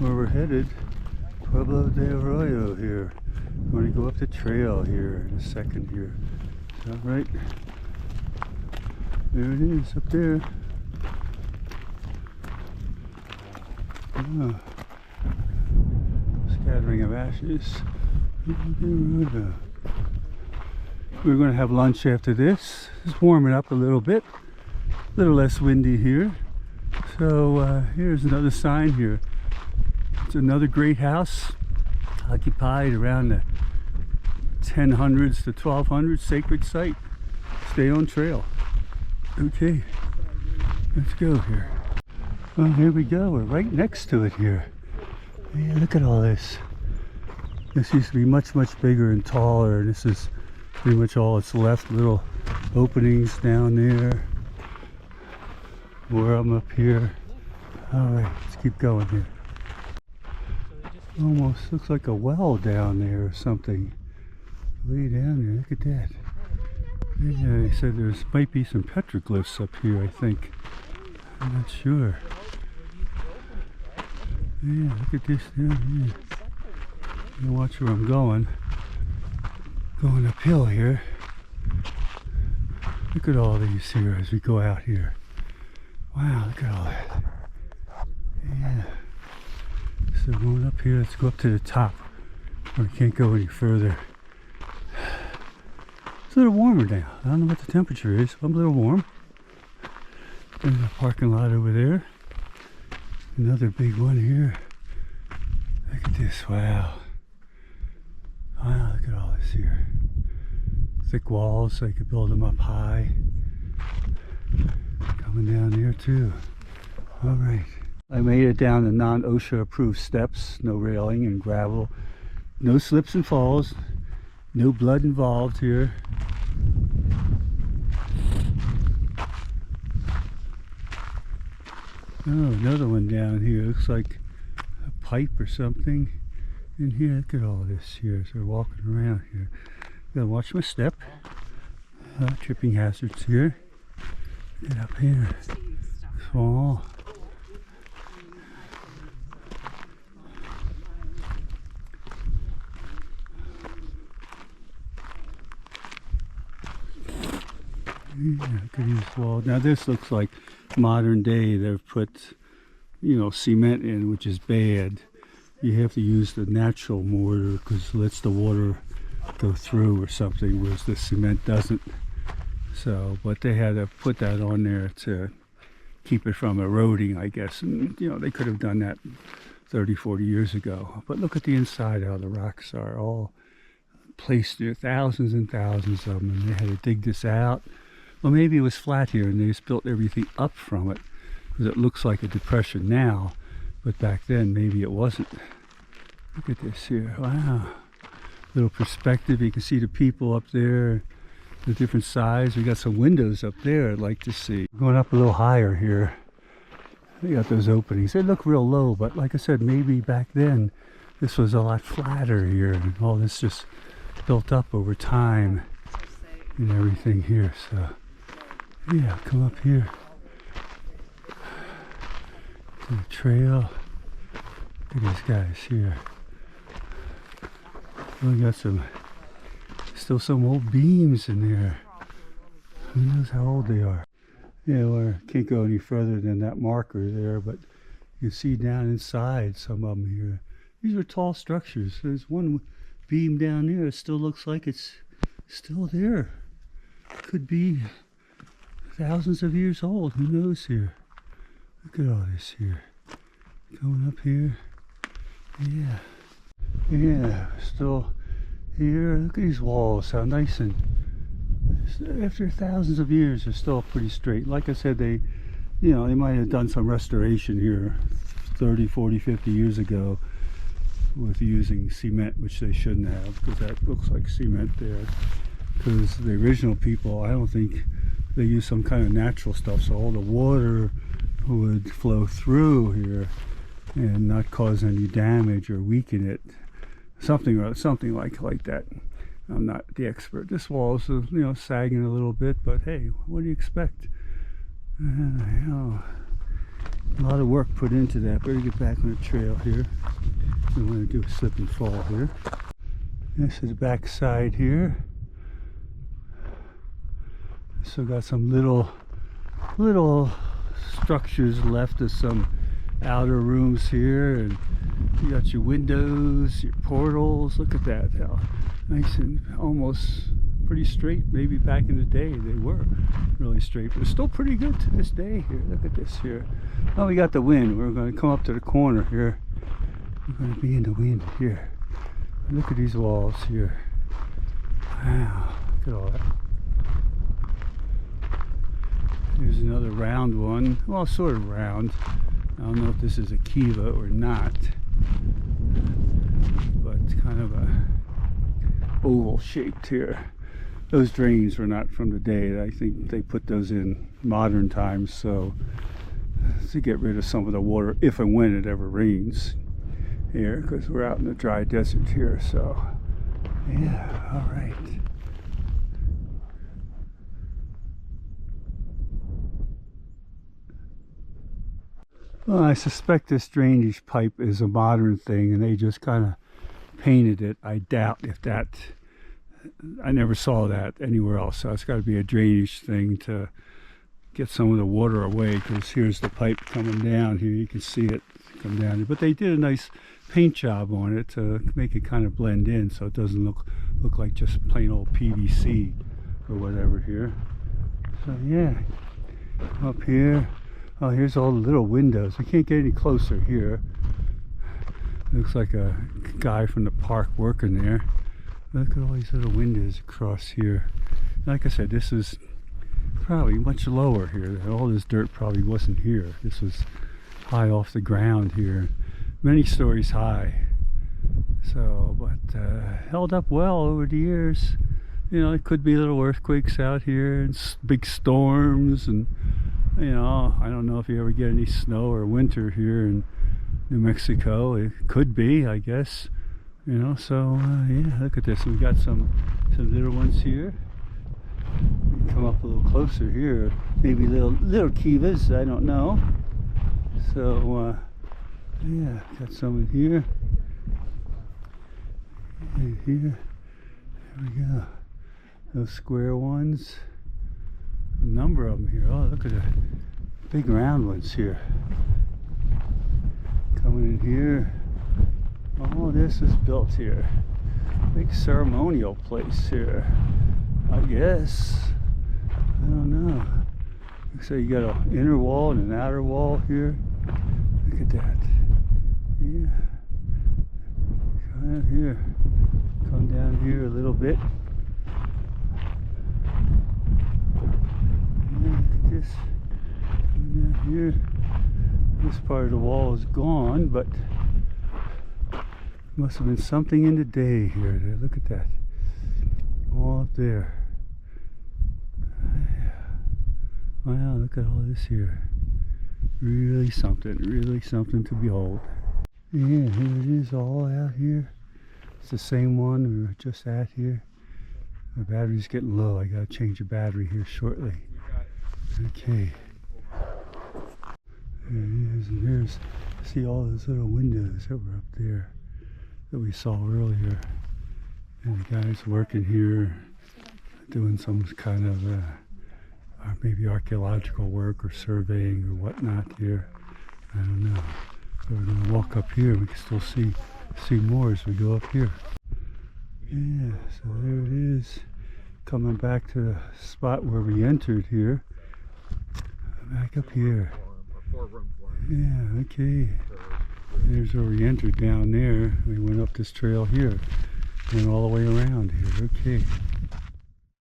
where we're headed. Pueblo del Arroyo here. We're going to go up the trail here in a second here. Is that right? There it is, up there. Oh. Scattering of ashes. We're going to have lunch after this. It's warming up a little bit. A little less windy here. So here's another sign here. It's another great house occupied around the 1000s to 1200s, sacred site. Stay on trail. Okay, let's go here. Well, here we go. We're right next to it here. Yeah, look at all this. This used to be much, much bigger and taller. This is pretty much all that's left. Little openings down there. More of them up here. All right, let's keep going here. Almost looks like a well down there or something. Way down there, look at that. Yeah, he said there might be some petroglyphs up here, I think. I'm not sure. Yeah, look at this down here. You watch where I'm going. Going uphill here. Look at all these here as we go out here. Wow, look at all that. Yeah. So going up here, let's go up to the top. We can't go any further. It's a little warmer now. I don't know what the temperature is. I'm a little warm. There's a parking lot over there. Another big one here. Look at this. Wow. Wow, look at all this here. Thick walls so you could build them up high. Coming down there too. All right. I made it down the non-OSHA approved steps. No railing and gravel. No slips and falls. No blood involved here. Oh, another one down here. Looks like a pipe or something in here. Look at all this here. So we're walking around here. Gotta watch my step. Tripping hazards here. Get up here. Small. Yeah, look at these walls. Now this looks like modern day. They've put, cement in, which is bad. You have to use the natural mortar because it lets the water go through or something, whereas the cement doesn't. So, but they had to put that on there to keep it from eroding, I guess. And, they could have done that 30, 40 years ago. But look at the inside, how the rocks are all placed there, thousands and thousands of them. And they had to dig this out. Well, maybe it was flat here and they just built everything up from it because it looks like a depression now, but back then maybe it wasn't. Look at this here. Wow. Little perspective. You can see the people up there, the different size. We got some windows up there I'd like to see. Going up a little higher here. We got those openings. They look real low, but like I said, maybe back then this was a lot flatter here and all this just built up over time and everything here. So yeah, come up here to the trail. Look at these guys here. We got still some old beams in there. Who knows how old they are? Yeah, well, can't go any further than that marker there, but you can see down inside some of them here. These are tall structures. There's one beam down there. It still looks like it's still there. Could be thousands of years old. Who knows here? Look at all this here. Going up here. Yeah. Yeah, still here. Look at these walls. How nice, and after thousands of years, they're still pretty straight. Like I said, they might have done some restoration here 30, 40, 50 years ago with using cement, which they shouldn't have, because that looks like cement there. Because the original people, I don't think they used some kind of natural stuff, so all the water would flow through here and not cause any damage or weaken it. Something like that. I'm not the expert. This wall is, sagging a little bit, but hey, what do you expect? A lot of work put into that. Better get back on the trail here. We want to do a slip and fall here. This is the back side here. So got some little structures left of some outer rooms here, and you got your windows, your portals. Look at that, how nice and almost pretty straight. Maybe back in the day they were really straight, but it's still pretty good to this day here. Look at this here. Oh, we got the wind. We're going to come up to the corner here. We're going to be in the wind here. Look at these walls here. Wow, look at all that. Here's another round one. Well, sort of round. I don't know if this is a kiva or not, but it's kind of a oval shaped here. Those drains were not from the day. I think they put those in modern times, so to get rid of some of the water if and when it ever rains here, because we're out in the dry desert here. So yeah, all right. Well, I suspect this drainage pipe is a modern thing and they just kind of painted it. I doubt if that, I never saw that anywhere else, so it's got to be a drainage thing to get some of the water away, because here's the pipe coming down here. You can see it come down here, but they did a nice paint job on it to make it kind of blend in so it doesn't look like just plain old PVC or whatever here. So yeah, up here. Oh, here's all the little windows. I can't get any closer here. Looks like a guy from the park working there. Look at all these little windows across here. Like I said, this is probably much lower here. All this dirt probably wasn't here. This was high off the ground here. Many stories high. So, but held up well over the years. You know, it could be little earthquakes out here and big storms, and you know, I don't know if you ever get any snow or winter here in New Mexico. It could be, I guess. You know, so yeah, look at this. We got some little ones here. We can come up a little closer here. Maybe little kivas, I don't know. So yeah, got some in here. And here. There we go. Those square ones. A number of them here. Oh, look at the big round ones here. Coming in here. All this is built here. Big ceremonial place here, I guess. I don't know. Looks like you got an inner wall and an outer wall here. Look at that. Yeah. Come down here. Come down here a little bit. This down here, this part of the wall is gone, but must have been something in the day here. Look at that, all up there. Wow, look at all this here. Really something to behold. Yeah, here it is, all out here. It's the same one we were just at here. The battery's getting low. I gotta change the battery here shortly. Okay, there it is, and there's, see all those little windows that were up there that we saw earlier, and the guys working here doing some kind of maybe archaeological work or surveying or whatnot here. I don't know. So we're going to walk up here. We can still see more as we go up here. Yeah, so there it is, coming back to the spot where we entered here. Back up here. Yeah, okay. There's where we entered down there. We went up this trail here. Went all the way around here. Okay.